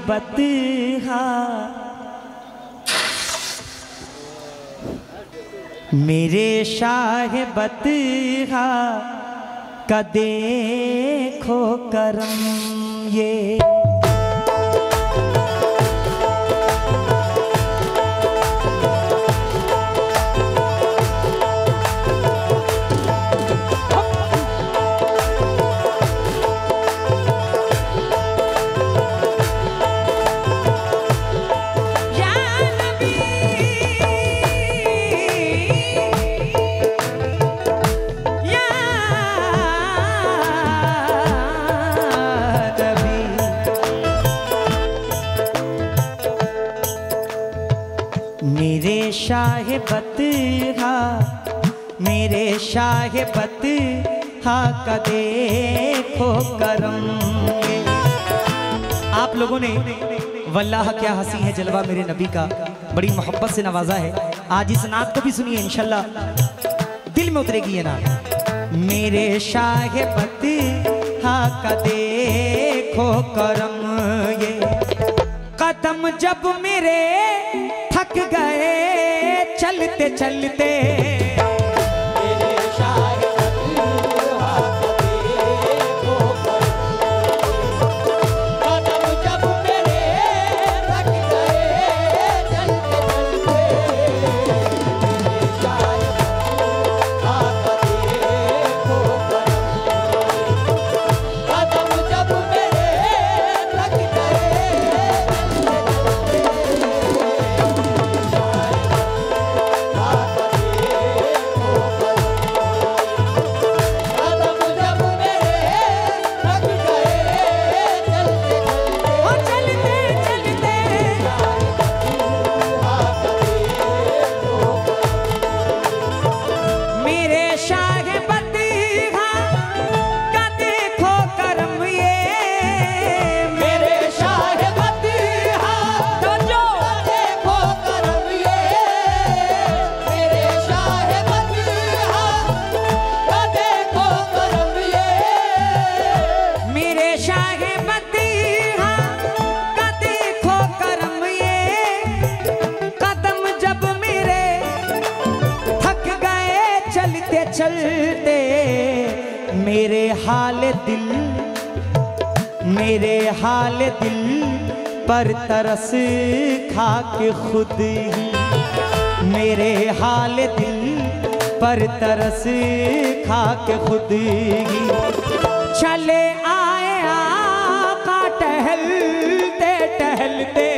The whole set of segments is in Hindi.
बतहा मेरे शाह बतहा का देखो करम ये शाह बतहा मेरे शाह बतहा का देखो करम। आप लोगों ने वल्लाह क्या हंसी है जलवा मेरे नबी का बड़ी मोहब्बत से नवाजा है। आज इस नात को भी सुनिए इंशाल्लाह दिल में उतरेगी ये नात। मेरे शाह बतहा का देखो करम ये कदम जब मेरे थक गए चलते चलते मेरे शाह बतहा का देखो कदम जब मेरे थक गए चलते चलते मेरे शाह बतहा का देखो कदम जब मेरे थक गए चलते मेरे हाल दिल पर तरस खा के खुद ही मेरे हाल दिल पर तरस खा के खुद ही चले आए आका टहलते टहलते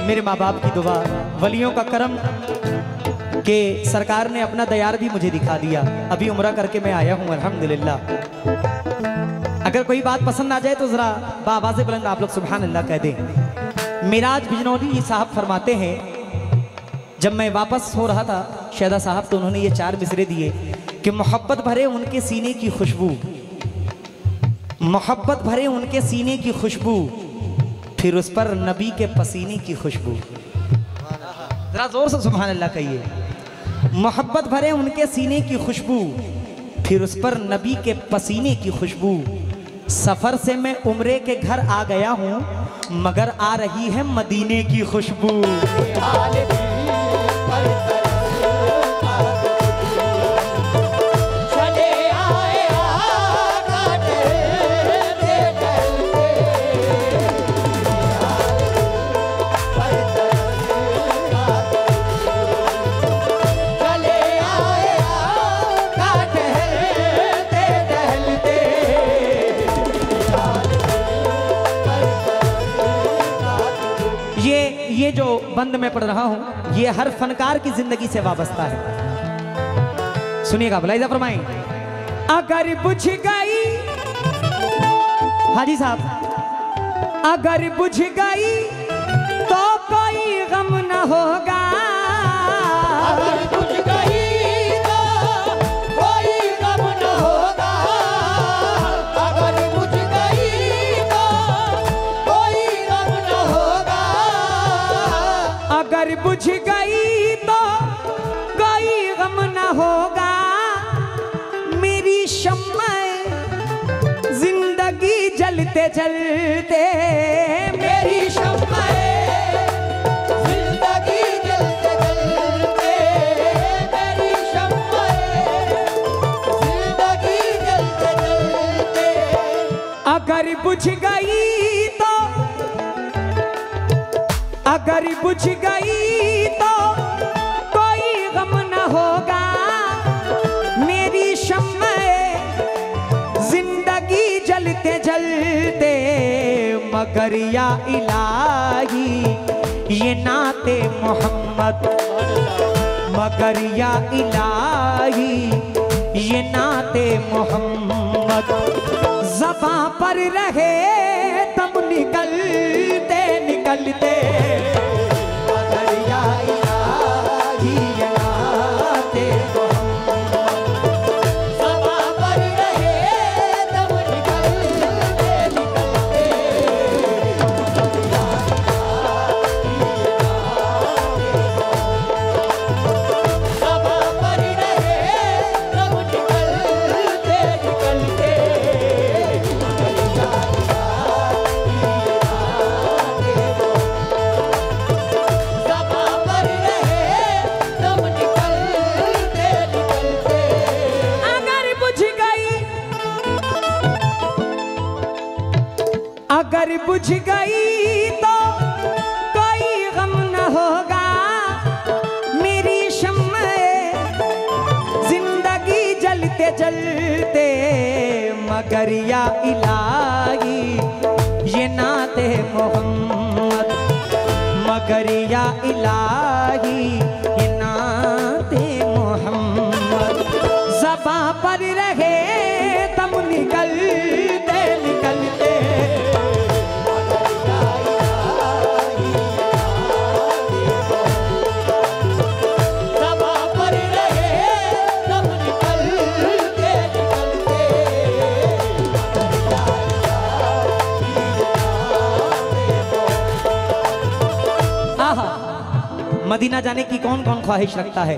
मेरे माँ बाप की दुआ वलियों का करम के सरकार ने अपना दयार भी मुझे दिखा दिया। अभी उम्रा करके मैं आया हूँ अल्हम्दुलिल्लाह। अगर कोई बात पसंद आ जाए तो जरा बाआवाज़े बुलंद आप लोग सुभान अल्लाह कह दें। मिराज बिजनौली साहब फरमाते हैं जब मैं वापस हो रहा था शहदा साहब तो उन्होंने ये 4 मिसरे दिए कि मोहब्बत भरे उनके सीने की खुशबू, मोहब्बत भरे उनके सीने की खुशबू, फिर उस पर नबी के पसीने की खुशबू। जरा जोर से सुभान अल्लाह कहिए। मोहब्बत भरे उनके सीने की खुशबू, फिर उस पर नबी के पसीने की खुशबू। सफर से मैं उम्रे के घर आ गया हूँ मगर आ रही है मदीने की खुशबू। ये जो बंद मैं पढ़ रहा हूं ये हर फनकार की जिंदगी से वाबस्ता है। सुनिएगा भलाइजा फरमाएं। अगर बुझ गई हाजी साहब अगर बुझ गई तो कोई गम न होगा, अगर बुझ गई तो कोई गम न होगा, अगर बुझ गई तो कोई गम न होगा, अगर बुझ गई तो कोई गम न होगा। मेरी शम्मा जिंदगी जलते जलते, मेरी शम्मा जिंदगी जलते जलते, मेरी शम्मा जिंदगी जलते जलते, अगर बुझ गई तो, अगर बुझ गई तो कोई गम न होगा। मेरी शम्मा जिंदगी जलते जलते, मगर या इलाही ये नाते मोहम्मद, मगर या इलाही ये नाते मोहम्मद, ज़बां पर रहे तब निकलते निकलते, मगर या इलाही ये नाते मोहम्मद, ज़बां पर रहे तब निकलते निकलते, ज़बां पर रहे तब निकलते निकलते, ज़बां पर रहे तब निकलते निकलते, अगर बुझ गई, अगर बुझ गई तो कोई गम न होगा। मेरी शम्मा जिंदगी जलते जलते, मगर या इलाही ये नाते मोहम्मद, मगर या इलाही ये नाते मोहम्मद, ज़बां पर रहे तब निकलते निकलते, ज़बां पर रहे तब निकलते निकलते, आहा, मदीना जाने की कौन कौन ख्वाहिश रखता है?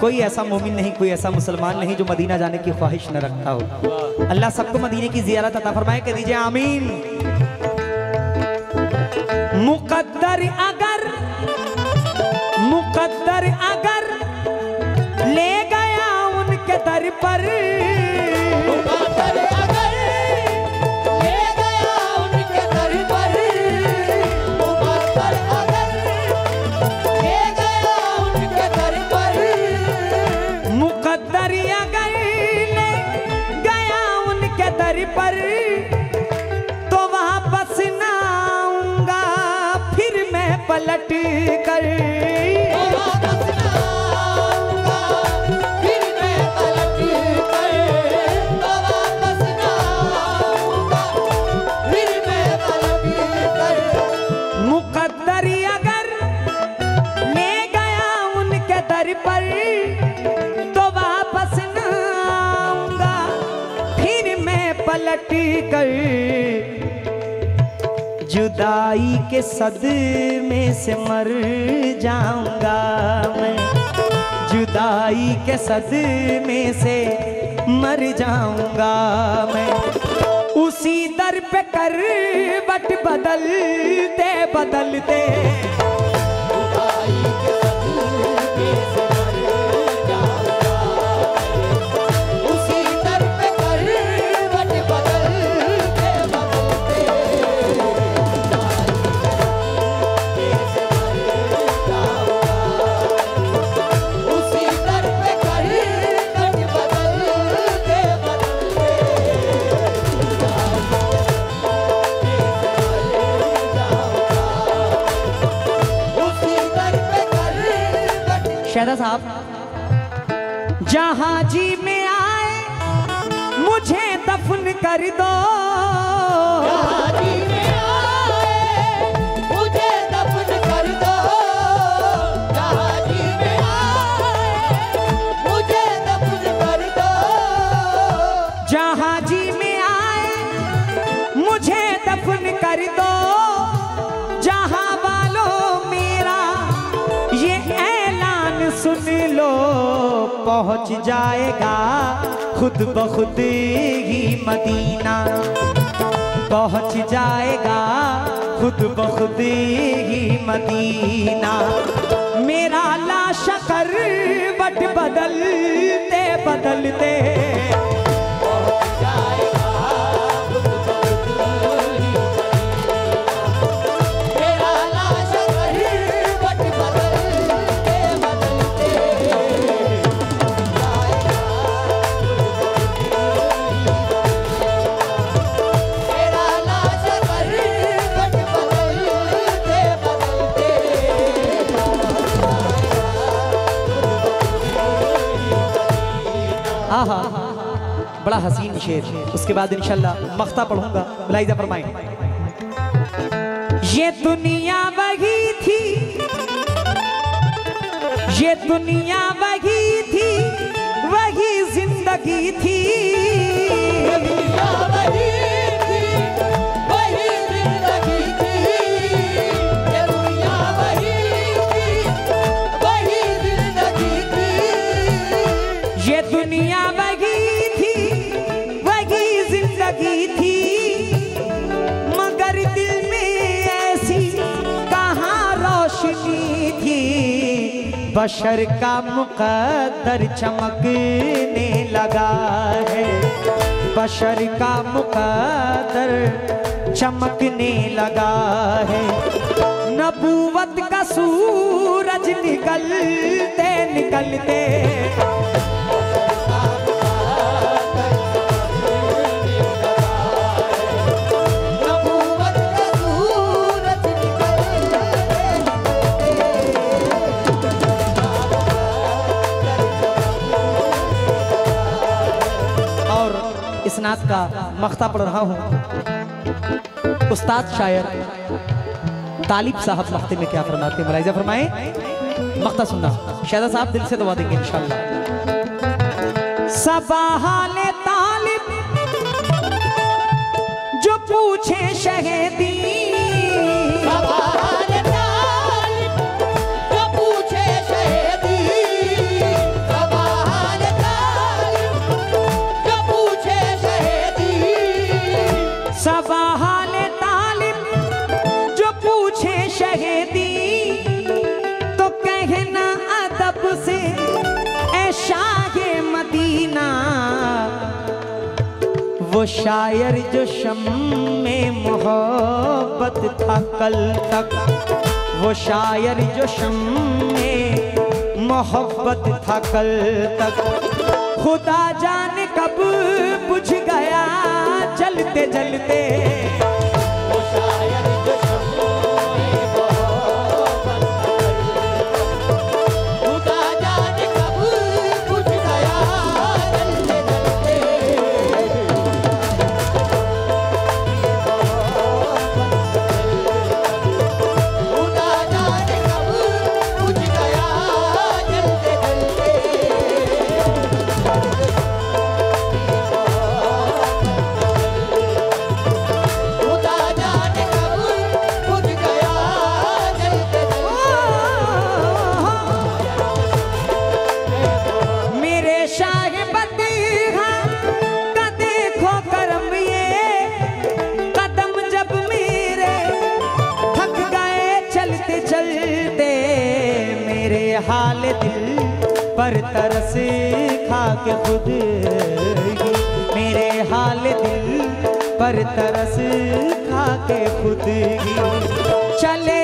कोई ऐसा मोमिन नहीं, कोई ऐसा मुसलमान नहीं जो मदीना जाने की ख्वाहिश न रखता हो। अल्लाह सबको मदीने की ज़ियारत अता फरमाए, कह दीजिए आमीन। मुकद्दर अगर, मुकद्दर अगर ले गया उनके दर पर, मुकद्दर अगर ले गया उनके दर पर, मुकद्दर अगर ले गया उनके दर पर, मुकद्दर अगर ले गया उनके दर पर, तो वापस ना आऊंगा फिर मैं पलट कर, वापस ना आऊंगा फिर मैं पलट कर, वापस ना आऊंगा फिर मैं पलट कर, मुकद्दर अगर ले गया उनके दर पर, तो वापस ना आऊंगा फिर मैं पलट कर, जुदाई के सदमे से मर जाऊंगा मैं, जुदाई के सदमे से मर जाऊंगा मैं, उसी दर पे करवट बदलते बदलते, जुदाई के सदमे से मर जाऊंगा, उसी दर पे करवट बदलते बदलते, उसी दर पे करवट बदलते बदलते, उसी दर पे करवट। शहदा साहब, जहां जी में आए मुझे दफन कर दो, जहां जी में आए सुन लो पहुंच जाएगा खुद ब खुद ही मदीना, पहुंच जाएगा खुद ब खुद ही मदीना। मेरा लाशकर बट बदलते बदलते बड़ा हसीन शेर। उसके बाद इंशाल्लाह मख्ता पढ़ूंगा, मुलाहिजा फरमाएं। ये दुनिया वही थी, ये दुनिया वही थी, वही जिंदगी थी, दुनिया वही थी, वही जिंदगी थी, ये दुनिया वही थी, वही जिंदगी थी, ये दुनिया वही थी, वही जिंदगी थी, मगर दिल में ऐसी कहाँ रोशनी थी। बशर का मुकद्दर चमकने लगा है, बशर का मुकद्दर चमकने लगा है। नबूवत का सूरज निकलते निकलते इस नात का मख्ता पढ़ रहा हूँ। उस्ताद शायर तालिब साहब मख्ते में क्या फरमाते हैं, मुलाहिजा फरमाएं। मख्ता सुनना, शायद साहब दिल से दुआ देंगे इंशाअल्लाह। सबाहाले तालिब जो पूछे शहीदी, सबाहाले तालिब जो पूछे शहीदी, सबाहाले तालिब जो पूछे शहीदी, सबाहाले तालिब जो पूछे शहीदी, तो कहना अदब से ऐ शाहे मदीना। वो शायर जो शम में मोहब्बत था कल तक, वो शायर जो शम में मोहब्बत था कल तक, खुदा जाने कब बुझ गया जलते जलते। वो शायर जो शम्मो में मोहब्बत खुदा जाने कब बुझ गया जलते जलते। खुदा जाने कब बुझ गया जलते जलते। खुदा जाने कब बुझ गया जलते जलते। मेरे शाह बदीहा का देखो करम, ये कदम जब मेरे थक गए चलते चलते। मेरे हाल दिल पर तरस खा के खुद ही, मेरे हाल दिल पर तरस खा के खुद ही चले